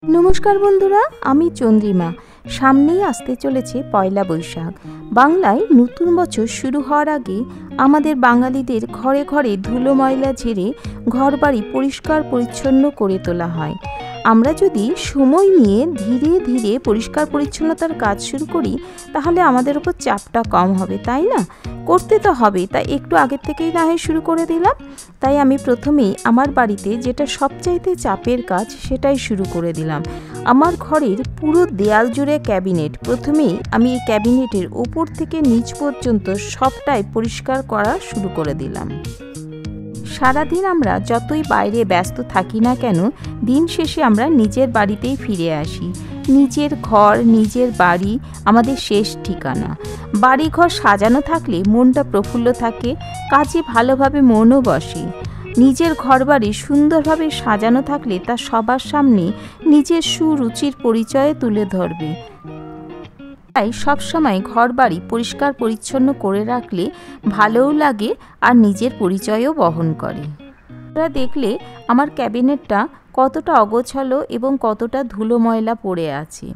नमस्कार बंधुरा आमी चंद्रिमा सामनेई आसते चलेछे पयला बैशाख। बांगलाय नतून बछर शुरू होवार आगे आमादेर बांगालीदेर घरे घरे धुलो मयला झेड़े घरबाड़ी परिष्कार परिच्छन्न करे तोला हय। आमरा जदि समय निये धीरे धीरे परिष्कार परिच्छन्नतार काज शुरू करी ताहले आमादेर उपर चापटा कम होबे, ताई ना? करते तो हबेई, ताई एकटु आगे थेकेई ना हय शुरू करे दिलाम। ताई आमी प्रथमेई आमार बाड़ीते जेटा सबचाइते चापेर काज सेटाई शुरू करे दिलाम। आमार घरेर पुरो देयाल जुड़े कैबिनेट। प्रथमेई आमी एई कैबिनेटेर ओपर थेके नीच पर्यन्त सबटाई परिष्कार करा शुरू करे दिलाम। सारादिन आमरा जतई बाइरे व्यस्त थाकी ना केन दिन शेषे आमरा निजेर बाड़ीतेई फिरे आसि। निजेर घर निजेर बाड़ी आमादेर शेष ठिकाना। बाड़ी घर साजानो थाकले मनटा प्रफुल्ल थाके, काजे भालोभाबे मनो बसे। निजेर घर बाड़ी सुंदरभावे साजानो थाकले ता सबार सामने निजेर सुरुचिर परिचय तुले धरबे। ताई सब समय घर बाड़ी परिष्कार परिच्छन्न करे राखले भालोও लागे और निजेर परिचयও बहन करे। আপনারা দেখলে আমার ক্যাবিনেটটা কতটা অগোছালো এবং কতটা ধুলো ময়লা পড়ে আছে।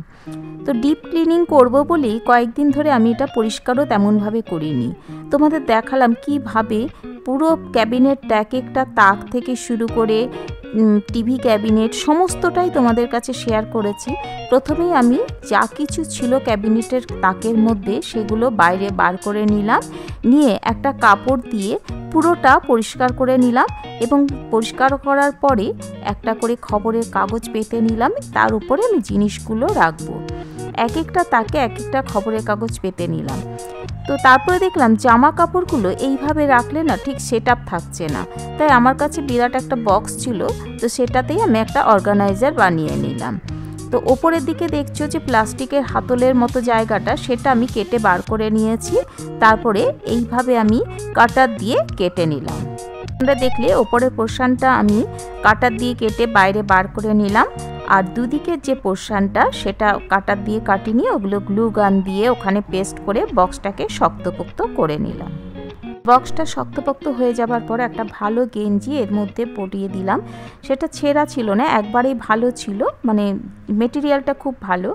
তো ডিপ ক্লিনিং করব বলেই কয়েকদিন ধরে আমি এটা পরিষ্কারও তেমনভাবে করিনি। তোমাদের দেখালাম কিভাবে পুরো ক্যাবিনেটটা এক একটা তাক থেকে শুরু করে টিভি ক্যাবিনেট সমস্তটাই তোমাদের কাছে শেয়ার করেছি। প্রথমেই আমি যা কিছু ছিল ক্যাবিনেটের তাকের মধ্যে সেগুলো বাইরে বার করে নিলাম, নিয়ে একটা কাপড় দিয়ে পুরোটা পরিষ্কার করে নিলাম এবং পরিষ্কার করার পরে একটা করে খবরের কাগজ পেতে নিলাম, তার উপরে আমি জিনিসগুলো রাখবো। এক একটা তাকে এক একটা খবরের কাগজ পেতে নিলাম। তো তারপরে দেখলাম জামা কাপড়গুলো এইভাবে রাখলে না ঠিক সেট আপ থাকছে না, তাই আমার কাছে বিরাট একটা বক্স ছিল, তো সেটাতেই আমি একটা অর্গানাইজার বানিয়ে নিলাম। তো ওপরের দিকে দেখছো যে প্লাস্টিকের হাতলের মতো জায়গাটা সেটা আমি কেটে বার করে নিয়েছি। তারপরে এইভাবে আমি কাটার দিয়ে কেটে নিলাম। তোমরা দেখলে ওপরের পোর্শনটা আমি কাটার দিয়ে কেটে বাইরে বার করে নিলাম, আর দুদিকের যে পোর্শনটা সেটা কাটার দিয়ে কাটিনি, ওগুলো গ্লু গান দিয়ে ওখানে পেস্ট করে বক্সটাকে শক্তপোক্ত করে নিলাম। বক্সটা শক্তপোক্ত হয়ে যাবার পর একটা ভালো গেঞ্জি এর মধ্যে পরিয়ে দিলাম। সেটা ছেঁড়া ছিল না, একবারেই ভালো ছিল, মানে মেটেরিয়ালটা খুব ভালো।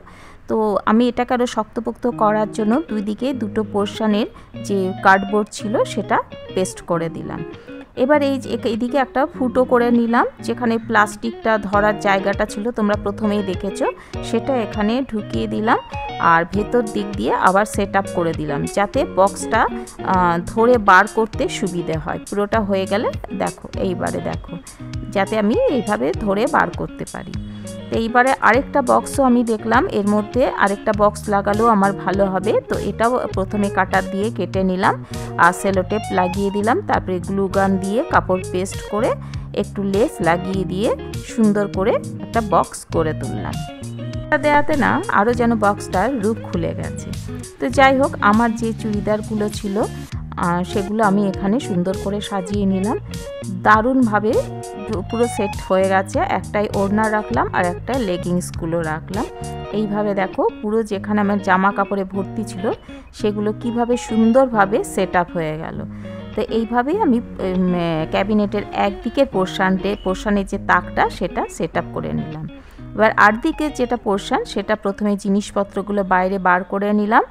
তো আমি এটাকে আরও শক্তপোক্ত করার জন্য দুই দিকে দুটো পোর্শনের যে কার্ডবোর্ড ছিল সেটা পেস্ট করে দিলাম। এবার এইদিকে একটা ফুটো করে নিলাম, যেখানে প্লাস্টিকটা ধরার জায়গাটা ছিল তোমরা প্রথমেই দেখেছো, সেটা এখানে ঢুকিয়ে দিলাম আর ভেতর দিক দিয়ে আবার সেট আপ করে দিলাম যাতে বক্সটা ধরে বার করতে সুবিধে হয়। পুরোটা হয়ে গেলে দেখো, এইবারে দেখো যাতে আমি এইভাবে ধরে বার করতে পারি। তো এইবারে আরেকটা বক্সও আমি দেখলাম এর মধ্যে আরেকটা বক্স লাগালেও আমার ভালো হবে। তো এটাও প্রথমে কাটার দিয়ে কেটে নিলাম আর সেলোটেপ লাগিয়ে দিলাম, তারপরে গ্লু গান দিয়ে কাপড় পেস্ট করে একটু লেস লাগিয়ে দিয়ে সুন্দর করে একটা বক্স করে তুললাম। দেওয়াতে না আরও যেন বক্সটার রূপ খুলে গেছে। তো যাই হোক, আমার যে চুড়িদারগুলো ছিল সেগুলো আমি এখানে সুন্দর করে সাজিয়ে নিলাম। দারুণভাবে পুরো সেট হয়ে গেছে। একটাই ওড়না রাখলাম আর একটা লেগিংসগুলো রাখলাম। এইভাবে দেখো পুরো যেখানে আমার জামা কাপড়ে ভর্তি ছিল সেগুলো কিভাবে সুন্দরভাবে সেট আপ হয়ে গেল। তো এইভাবেই আমি ক্যাবিনেটের একদিকের পোর্শনের যে তাকটা সেটা সেট আপ করে নিলাম। এবার আরদিকের যেটা পোর্শন সেটা প্রথমে জিনিসপত্রগুলো বাইরে বার করে নিলাম,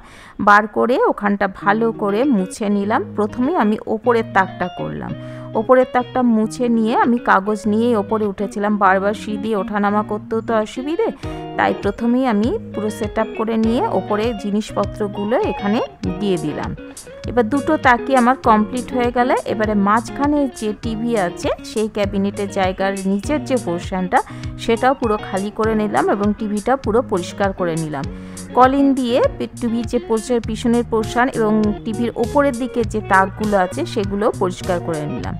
বার করে ওখানটা ভালো করে মুছে নিলাম। প্রথমে আমি ওপরের তাকটা করলাম, ওপরের তাকটা মুছে নিয়ে আমি কাগজ নিয়েই ওপরে উঠেছিলাম, বারবার সিঁড়ি দিয়ে ওঠানামা করতেও তো অসুবিধে, তাই প্রথমেই আমি পুরো সেট আপ করে নিয়ে ওপরে জিনিসপত্রগুলো এখানে দিয়ে দিলাম। এবার দুটো তাকি আমার কমপ্লিট হয়ে গেলে এবারে মাঝখানে যে টিভি আছে সেই ক্যাবিনেটের জায়গার নিচের যে পোর্শনটা সেটাও পুরো খালি করে নিলাম এবং টিভিটা পুরো পরিষ্কার করে নিলাম। কলিন দিয়ে টিভির যে পিছনের পোর্শন এবং টিভির ওপরের দিকে যে তাকগুলো আছে সেগুলো পরিষ্কার করে নিলাম।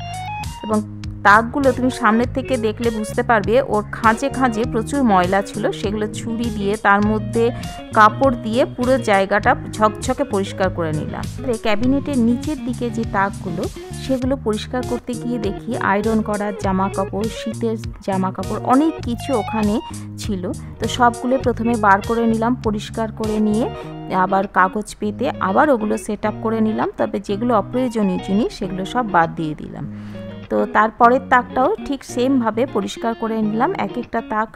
এবং তাকগুলো তুমি সামনের থেকে দেখলে বুঝতে পারবে ওর খাঁজে খাঁজে প্রচুর ময়লা ছিল, সেগুলো ছুরি দিয়ে তার মধ্যে কাপড় দিয়ে পুরো জায়গাটা ঝকঝকে পরিষ্কার করে নিলাম। ক্যাবিনেটের নিচের দিকে যে তাকগুলো সেগুলো পরিষ্কার করতে গিয়ে দেখি আয়রন করার জামা কাপড়, শীতের জামা কাপড় অনেক কিছু ওখানে ছিল। তো সবগুলো প্রথমে বার করে নিলাম, পরিষ্কার করে নিয়ে আবার কাগজ পেতে আবার ওগুলো সেট আপ করে নিলাম। তবে যেগুলো অপ্রয়োজনীয় জিনিস সেগুলো সব বাদ দিয়ে দিলাম। তো তারপরের তাকটাও ঠিক সেমভাবে পরিষ্কার করে নিলাম। এক একটা তাক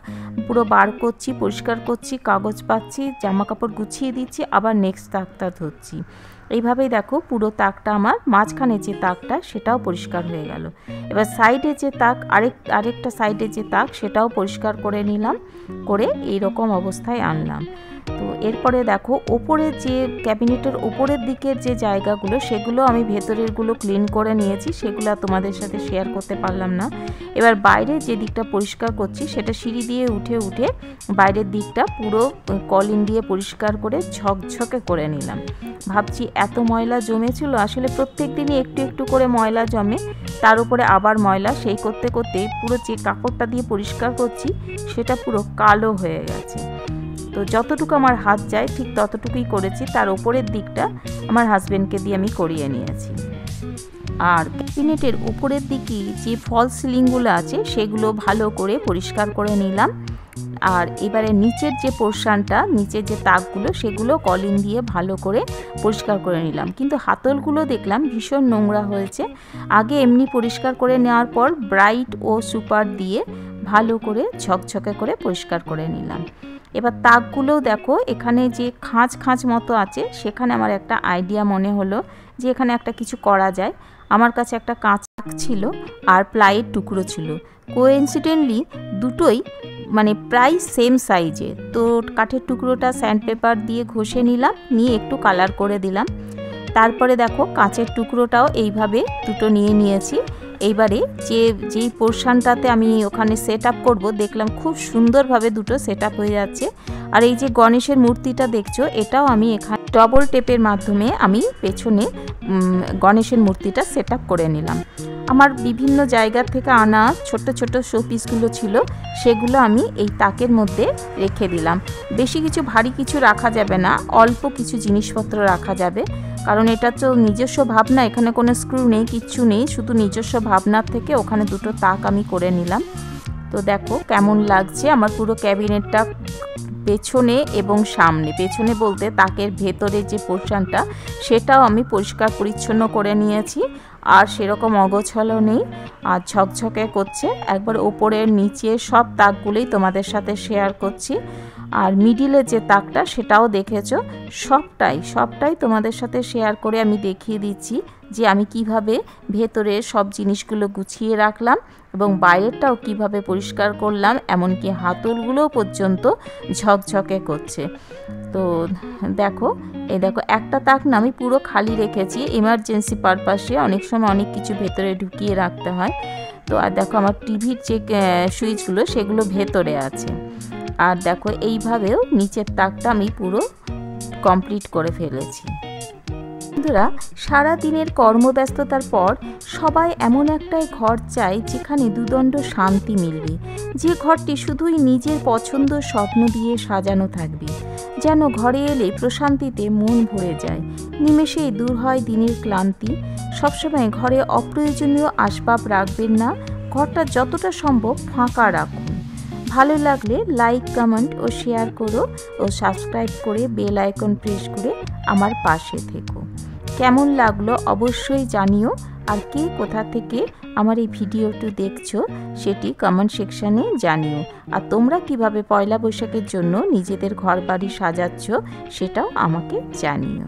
পুরো বার করছি, পরিষ্কার করছি, কাগজ পাচ্ছি, জামা কাপড় গুছিয়ে দিচ্ছি, আবার নেক্সট তাকটা ধরছি। এইভাবেই দেখো পুরো তাকটা আমার, মাঝখানে যে তাকটা সেটাও পরিষ্কার হয়ে গেল। এবার সাইডে যে তাক, আরেকটা সাইডে যে তাক সেটাও পরিষ্কার করে নিলাম, করে এইরকম অবস্থায় আনলাম। তো এরপরে দেখো ওপরের যে ক্যাবিনেটের ওপরের দিকের যে জায়গাগুলো সেগুলো আমি ভেতরেরগুলো ক্লিন করে নিয়েছি, সেগুলো তোমাদের সাথে শেয়ার করতে পারলাম না। এবার বাইরে যে দিকটা পরিষ্কার করছি সেটা সিঁড়ি দিয়ে উঠে উঠে বাইরের দিকটা পুরো কলিন দিয়ে পরিষ্কার করে ঝকঝকে করে নিলাম। ভাবছি এত ময়লা জমেছিল, আসলে প্রত্যেক দিনই একটু একটু করে ময়লা জমে, তার উপরে আবার ময়লা, সেই করতে করতে পুরো যে কাপড়টা দিয়ে পরিষ্কার করছি সেটা পুরো কালো হয়ে গেছে। তো যতটুকু আমার হাত যায় ঠিক ততটুকুই করেছি, তার ওপরের দিকটা আমার হাজবেন্ডকে দিয়ে আমি করিয়ে নিয়েছি। আর ক্যাবিনেটের উপরের দিকে যে ফল সিলিংগুলো আছে সেগুলো ভালো করে পরিষ্কার করে নিলাম। আর এবারে নিচের যে পোর্শনটা, নিচের যে তাকগুলো সেগুলো কলিন দিয়ে ভালো করে পরিষ্কার করে নিলাম। কিন্তু হাতলগুলো দেখলাম ভীষণ নোংরা হয়েছে। আগে এমনি পরিষ্কার করে নেওয়ার পর ব্রাইট ও সুপার দিয়ে ভালো করে ঝকঝকে করে পরিষ্কার করে নিলাম। এবার তাকগুলোও দেখো এখানে যে খাঁজ খাঁজ মতো আছে, সেখানে আমার একটা আইডিয়া মনে হলো যে এখানে একটা কিছু করা যায়। আমার কাছে একটা কাঁচ ছিল আর প্লাইয়ের টুকরো ছিল, কোইন্সিডেন্টলি দুটোই মানে প্রায় সেম সাইজের। তো কাঠের টুকরোটা স্যান্ডপেপার দিয়ে ঘষে নিলাম, নিয়ে একটু কালার করে দিলাম। তারপরে দেখো কাঁচের টুকরোটাও এইভাবে দুটো নিয়ে নিয়েছি। এইবারে যেই পোর্শনটাতে আমি ওখানে সেট আপ করবো, দেখলাম খুব সুন্দরভাবে দুটো সেট আপ হয়ে যাচ্ছে। আর এই যে গণেশের মূর্তিটা দেখছো, এটাও আমি এখানে ডবল টেপের মাধ্যমে আমি পেছনে গণেশের মূর্তিটা সেট আপ করে নিলাম। আমার বিভিন্ন জায়গা থেকে আনা ছোট ছোট শোপিসগুলো ছিল, সেগুলো আমি এই তাকের মধ্যে রেখে দিলাম। বেশি কিছু ভারী কিছু রাখা যাবে না, অল্প কিছু জিনিসপত্র রাখা যাবে, কারণ এটা তো নিজস্ব ভাবনা, এখানে কোনো স্ক্রু নেই, কিচ্ছু নেই, শুধু নিজস্ব ভাবনার থেকে ওখানে দুটো তাক আমি করে নিলাম। তো দেখো কেমন লাগছে আমার পুরো ক্যাবিনেটটা পেছনে এবং সামনে। পেছনে বলতে তাকের ভেতরে যে পোর্শনটা সেটাও আমি পরিষ্কার পরিচ্ছন্ন করে নিয়েছি, আর সেরকম অগোছালো নেই, আর ঝকঝকে করছে। একবার ওপরের নিচে সব তাকগুলোই তোমাদের সাথে শেয়ার করছি। আর মিডিলের যে তাকটা সেটাও দেখেছো, সবটাই তোমাদের সাথে শেয়ার করে আমি দেখিয়ে দিচ্ছি যে আমি কিভাবে ভেতরে সব জিনিসগুলো গুছিয়ে রাখলাম এবং বাইরেরটাও কিভাবে পরিষ্কার করলাম, এমনকি হাতলগুলো পর্যন্ত ঝকঝকে করছে। তো দেখো একটা তাক না আমি পুরো খালি রেখেছি, এমার্জেন্সি পারপাসে অনেক সময় অনেক কিছু ভেতরে ঢুকিয়ে রাখতে হয়। তো আর দেখো আমার টিভির যে সুইচগুলো সেগুলো ভেতরে আছে। আর দেখো এইভাবেও নিচের তাকটা আমি পুরো কমপ্লিট করে ফেলেছি। বন্ধুরা, সারা দিনের কর্মব্যস্ততার পর সবাই এমন একটাই ঘর চায় যেখানে দুদণ্ড শান্তি মিলবে, যে ঘরটি শুধুই নিজের পছন্দ স্বপ্ন দিয়ে সাজানো থাকবে, যেন ঘরে এলে প্রশান্তিতে মন ভরে যায়, নিমেষেই দূর হয় দিনের ক্লান্তি। সবসময় ঘরে অপ্রয়োজনীয় আসবাব রাখবেন না, ঘরটা যতটা সম্ভব ফাঁকা রাখুন। ভালো লাগলে লাইক, কমেন্ট ও শেয়ার করো, ও সাবস্ক্রাইব করে বেল আইকন প্রেস করে আমার পাশে থেকো। কেমন লাগলো অবশ্যই জানিও, আর কে কোথা থেকে আমার এই ভিডিওটি দেখছো সেটি কমেন্ট সেকশানে জানিও। আর তোমরা কিভাবে পয়লা বৈশাখের জন্য নিজেদের ঘর বাড়ি সাজাচ্ছ সেটাও আমাকে জানিও।